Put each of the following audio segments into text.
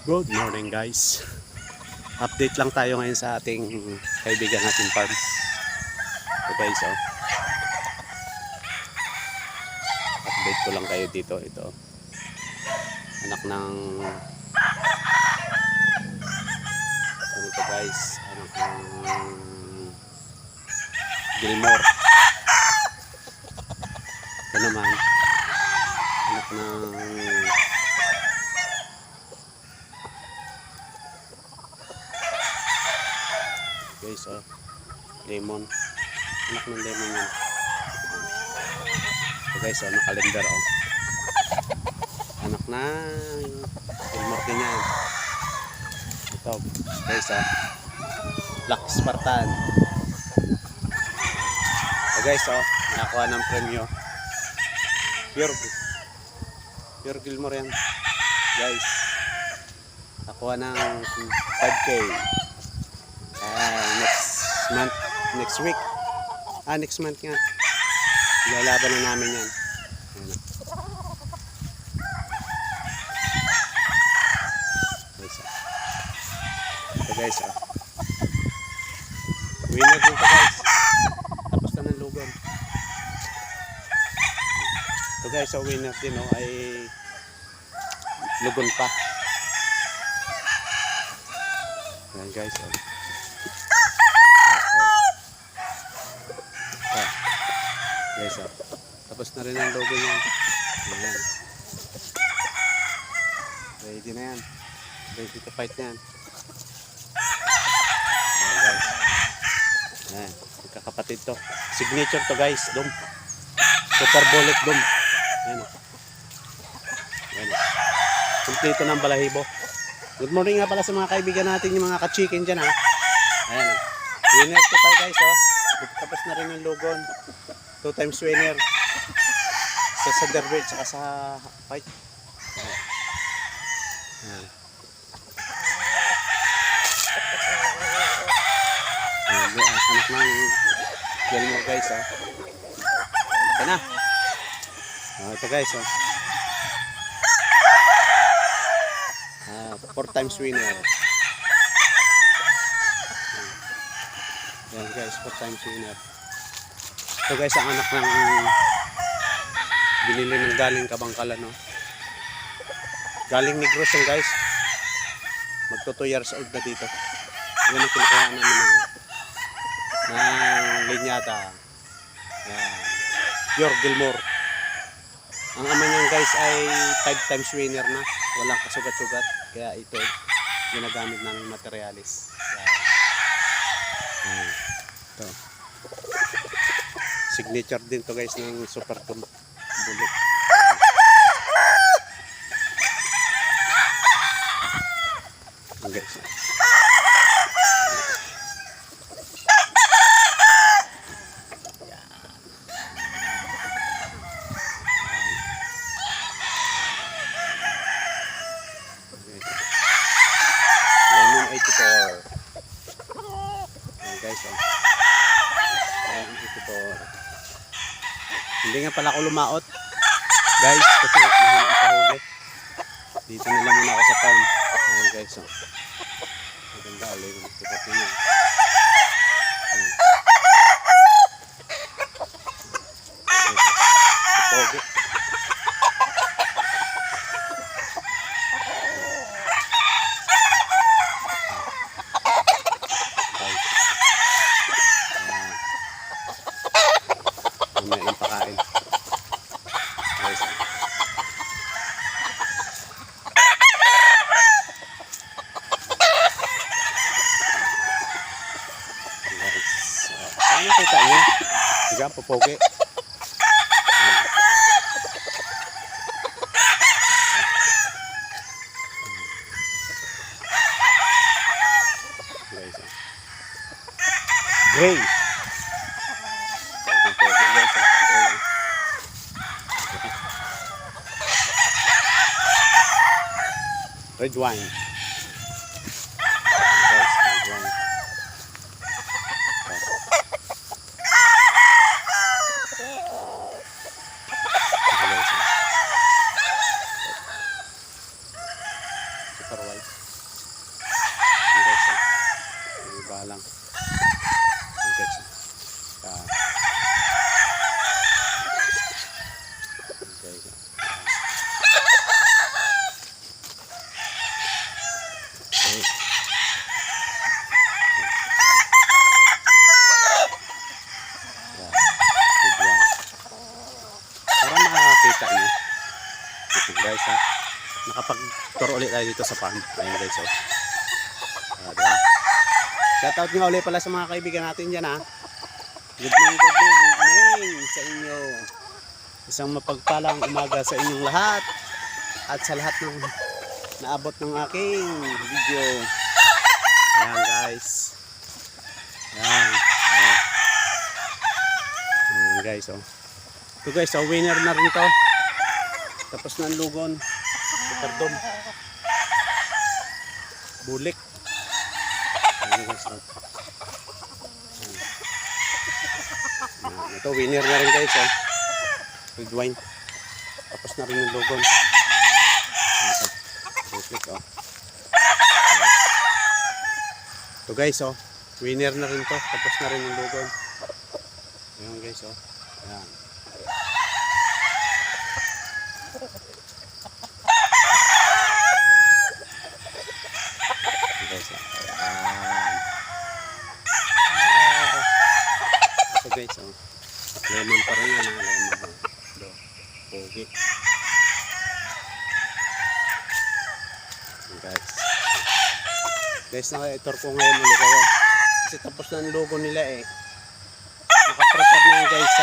Good morning guys. Update lang tayo ngayon sa ating kaibigan natin farm. So guys, update ko lang kayo dito. Ito anak ng ano ito guys, anak ng Gilmore. Ito naman anak ng guys, lemon, anak ng lemon yan. So guys, nakalender anak ng Gilmore din yan. Ito guys, Black Spartan. So guys, nakakuha ng premyo, pure Gilmore yan guys, nakuha ng 5K. next week, next month nga ilalaban na namin yan. Ito guys, winner din ito guys, tapos na ng lugon. Ito guys, winner din ay lugon pa. Ayan guys, guys, tapos na rin ang logo niyan. Ayan. Ready na yan, ready to fight na yan. Ayan guys, ayan, magkakapatid to, signature to guys, dum super bullet dum. Ayan, ayan, kompleto ng balahibo. Good morning nga pala sa mga kaibigan natin, yung mga ka-chicken dyan ayan, winner to tayo guys, tapos na rin yung logon. 2 times winner sa Thunderbird saka sa fight. Ayan. Anak ng Gilmore guys, ito na. Ito guys, 4 times winner. Ayan guys, 4 times winner. So guys, ang anak ng binili ng galing Kabangkalan, galing Negros yan guys, magto 2 years old na dito. Yan ang kinukuha namin ng linyada. Yan, pure Gilmore. Ang ama niyan guys ay 5 times winner na, walang kasugat-sugat, kaya ito ginagamit namin materialis. Yan. Ito signature din to guys ng super bullet. Guys, Lemon 84. Guys, Lemon 84. Hindi nga pala ako lumaot guys, kasi mahirap ikahuli. Dito na lang muna ako sa farm. Ayan guys, maganda alay ng tipat niya. Pogi. May impakain guys. Ano kita niyo? Diyan popogi. Guys, gray. Red wine. Guys, red wine. super white. Yan guys, oh. Yung iba lang. Yan guys, oh. Yan. Yan guys, oh. Okay. Yan. Good one. Para makakita nyo. Ito guys, ha. Nakapag-tour ulit tayo dito sa farm. Ayun guys, oh. Diba? Shoutout nga ulit pala sa mga kaibigan natin dyan, ha. Good morning sa inyo. Isang mapagpalang umaga sa inyong lahat. At sa lahat ng naabot ng aking video. Ayan guys. Ayan. Ayan guys, oh. Ito guys, oh, winner na rin to. Tapos na ang lugon. Pardon. Bulik. Ayan guys, oh. Ayan. Ito, winner na rin guys, oh. Red wine. Tapos na rin ang lugon. Bulik, oh. Ito guys, oh. Winner na rin to. Tapos na rin ang lugon. Ayan guys, oh. Ayan. Guys, ayan. Ito guys, oh. Lemon pa rin yan, ha? Lemon. Do. Pogi. Guys. Guys, naka-tour ko ngayon ulit ako. Kasi tapos na ang logo nila eh. Naka-prepare na guys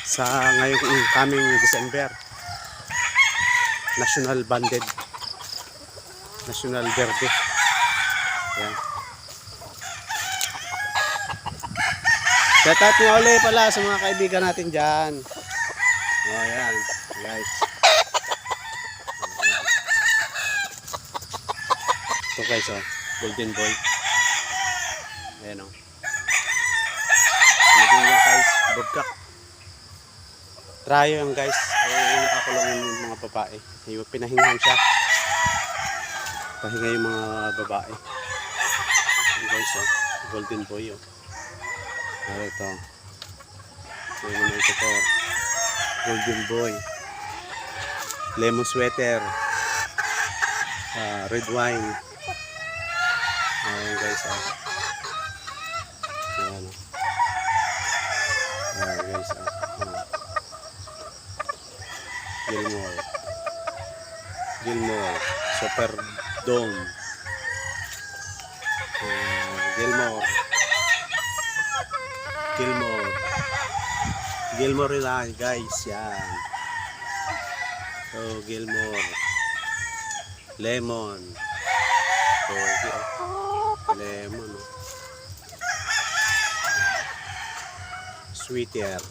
sa ngayong coming December. National Banded. National Verde. Yan. Shoutout nga ulit pala sa mga kaibigan natin dyan. O yan, guys. Ito guys, oh, golden boy. Ayan, oh. Ano yung guys, bugkak. Trayo yan guys. Ay, nakakulong yung mga babae. Ay, pinahingahan siya. Pahinga yung mga babae. Ayan guys, oh, golden boy, oh. Ayan ito. Ayan na ito po. Golden boy. Lemon sweater. Red wine. Ayan guys, oh. Ayan, oh. Ayan guys, oh. Gilmore. Gilmore. Super Dome. Gilmore. Gilmore. Gilmore lang guys, yan. So, Gilmore. Lemon. So, lemon. Sweeter.